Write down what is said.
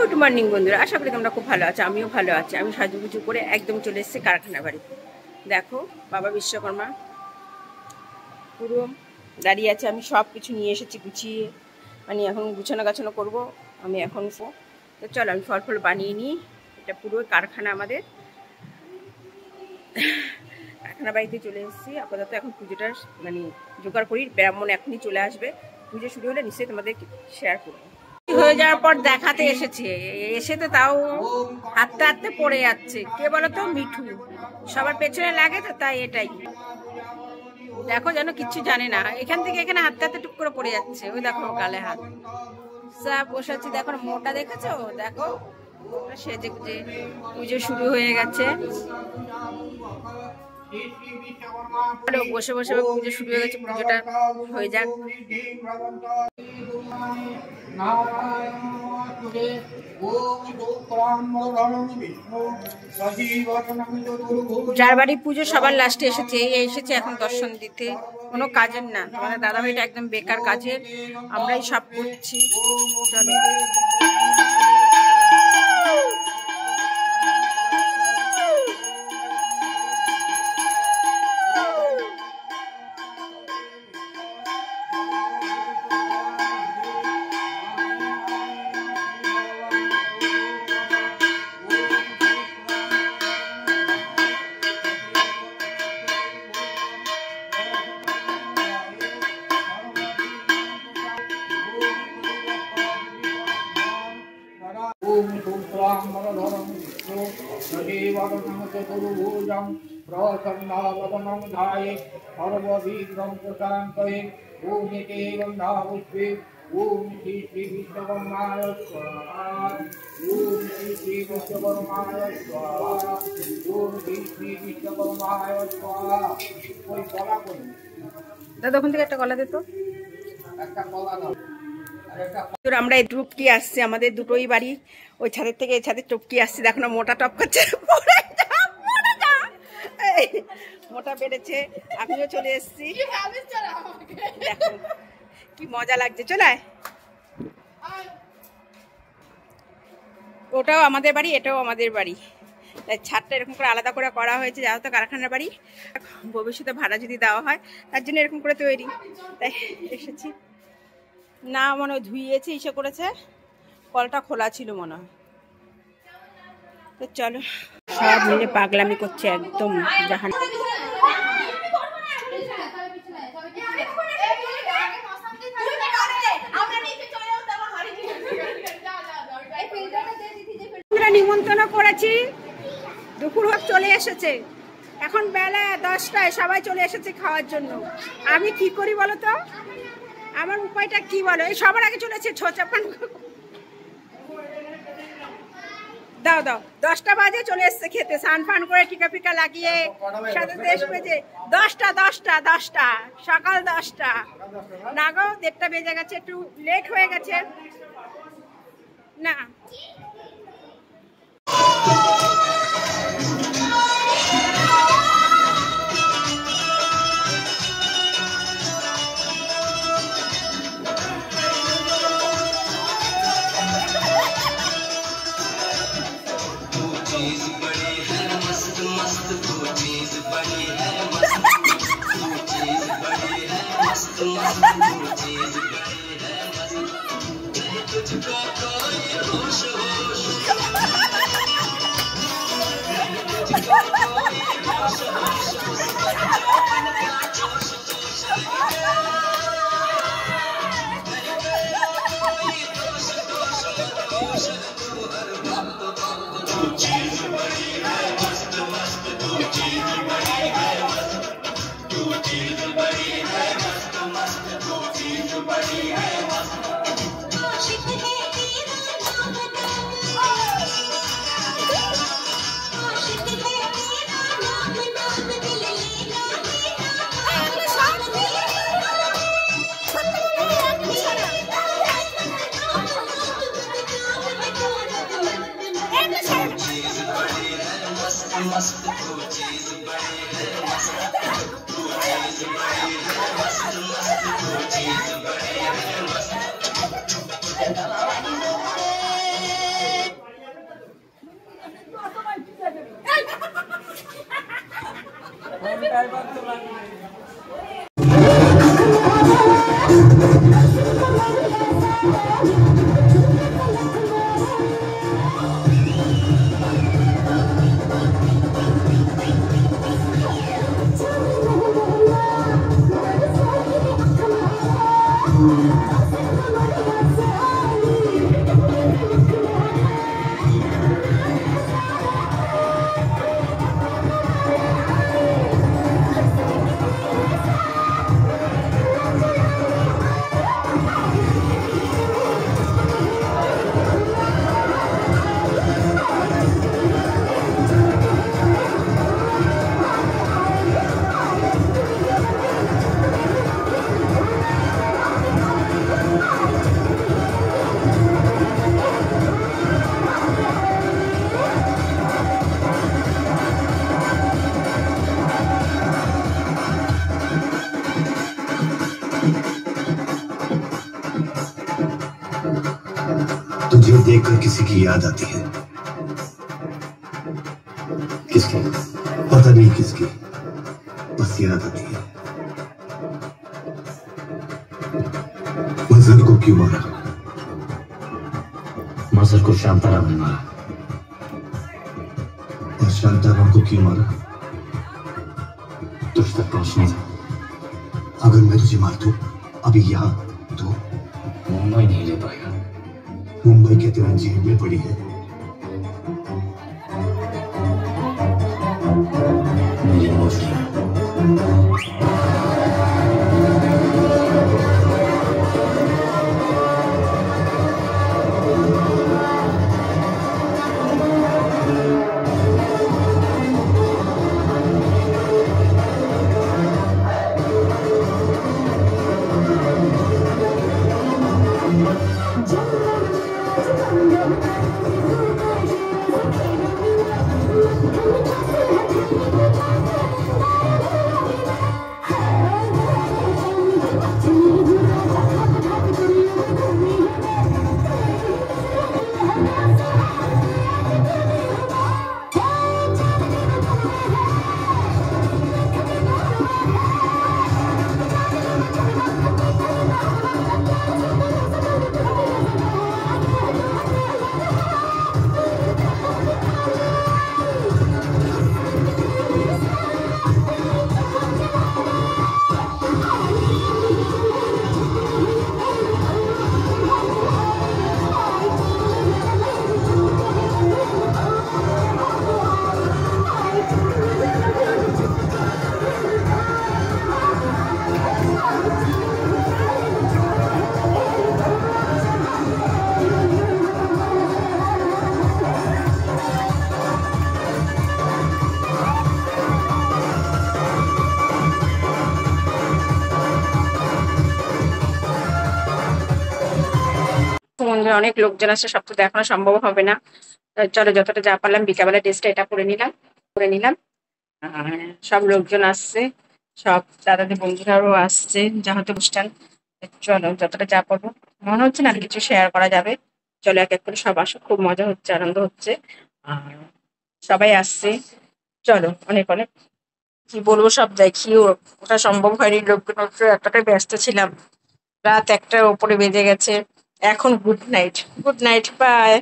Good morning বন্ধুরা, আশা করি তোমরা খুব ভালো আছো। আমিও ভালো আছি। আমি সাজুগুজু করে একদম চলে এসেছি কারখানা বাড়ি। দেখো বাবা বিশ্বকর্মা পুরো দাঁড়িয়ে আছে। আমি সব কিছু নিয়ে এসেছি গুছিয়ে, মানে এখন গুছানো গাছানো করবো আমি এখন। তো চলো আমি ফল ফল বানিয়ে নিই। এটা পুরো কারখানা আমাদের। কারখানা বাড়িতে চলে এসেছি আপাতত। এখন পুজোটা মানে জোগাড় করি, ব্রাহ্মণ এখনই চলে আসবে। পুজো শুরু হলে নিশ্চয়ই তোমাদের শেয়ার করবো। হয়ে যাওয়ার পর দেখাতে এসেছে, এসে তো তাও হাঁটতে হাঁটতে পড়ে যাচ্ছে। কে বলতো? মিঠু। সবার পেছনে লাগে তো, তাই এটাই দেখো যেন কিচ্ছু জানে না। এখান থেকে এখানে হাঁটতে হাঁটতে টুক করে পড়ে যাচ্ছে। ওই দেখো গালে হাত সব বসে আছে। দেখো মোটা দেখেছো? দেখো সেজে গুজে পুজো শুরু হয়ে গেছে। বসে বসে পুজো শুরু হয়ে গেছে। পুজোটা হয়ে যাক। যার বাড়ি পুজো সবার লাস্টে এসেছে, এসেছে এখন দর্শন দিতে। কোনো কাজের না, তোমাদের দাদাভাইটা একদম বেকার কাজের, আমরাই সব করছি। চলো দাদা ওখান থেকে একটা কলা দিত। আমরা এই টপকি আসছে, আমাদের দুটোই বাড়ি ওই ছাদের থেকে এই ছাদের টপকি আসছে। দেখো না মোটা টপ করছে, মোটা বেড়েছে। আমিও চলে এসেছি। দেখো কি মজা লাগছে। চলে ওটাও আমাদের বাড়ি, এটাও আমাদের বাড়ি। তাই ছাদটা এরকম করে আলাদা করে করা হয়েছে, যেহেতু কারখানার বাড়ি। ভবিষ্যতে ভাড়া যদি দেওয়া হয় তার জন্য এরকম করে তৈরি। তাই এসেছি। না মনে হয় ধুইয়েছে, ইসে করেছে, কলটা খোলা ছিল মনে হয়। তো চলো সব মিলে পাগলামি করছে একদম। জাহান নিমন্ত্রণ করেছি, দুপুর হোক চলে এসেছে। এখন বেলা 10টায় সবাই চলে এসেছে খাওয়ার জন্য। আমি কি করি বলো তো? আমার উপায়টা কি বলো? এই সবার আগে চলেছে ছোচাপান। দাও দাও, 10টা বাজে চলে এসছে খেতে, স্নান ফান করে টিকা ফিকা লাগিয়ে সাথে দেশ বেজে 10টা সকাল 10টা না গো, 1:30 বেজে গেছে, একটু লেট হয়ে গেছে না। तुझे देखकर किसी की याद आती है। किसकी? पता नहीं किसकी, बस याद आती है। मजहर को क्यों मारा? मजहर को शांताराम ने मारा। और शांताराम को क्यों मारा? तुझ तक पहुंचने था। अगर मैं तुझे मार दूं अभी यहाँ तो मुंबई नहीं ले पाएगा। मुंबई के तेरा जेल में पड़ी है। मेरी मोचड़ी है। মন্দিরে অনেক লোকজন আসছে, সব তো দেখানো সম্ভব হবে না। চলো যতটা যা পারলাম বিকাবেলা ড্রেসটা এটা পরে নিলাম। আর সব লোকজন আসছে, সব দাদাদের বন্ধুরাও আসছে, যা হতে অনুষ্ঠান। চলো যতটা যা পারবো, মনে হচ্ছে না আর কিছু শেয়ার করা যাবে। চলো এক এক করে সব আসো, খুব মজা হচ্ছে, আনন্দ হচ্ছে। আর সবাই আসছে, চলো অনেক অনেক কি বলবো সব দেখিও ওটা সম্ভব হয়নি। লোকজন এতটাই ব্যস্ত ছিলাম, রাত 1টার ওপরে বেজে গেছে। এখন গুড নাইট, বাই।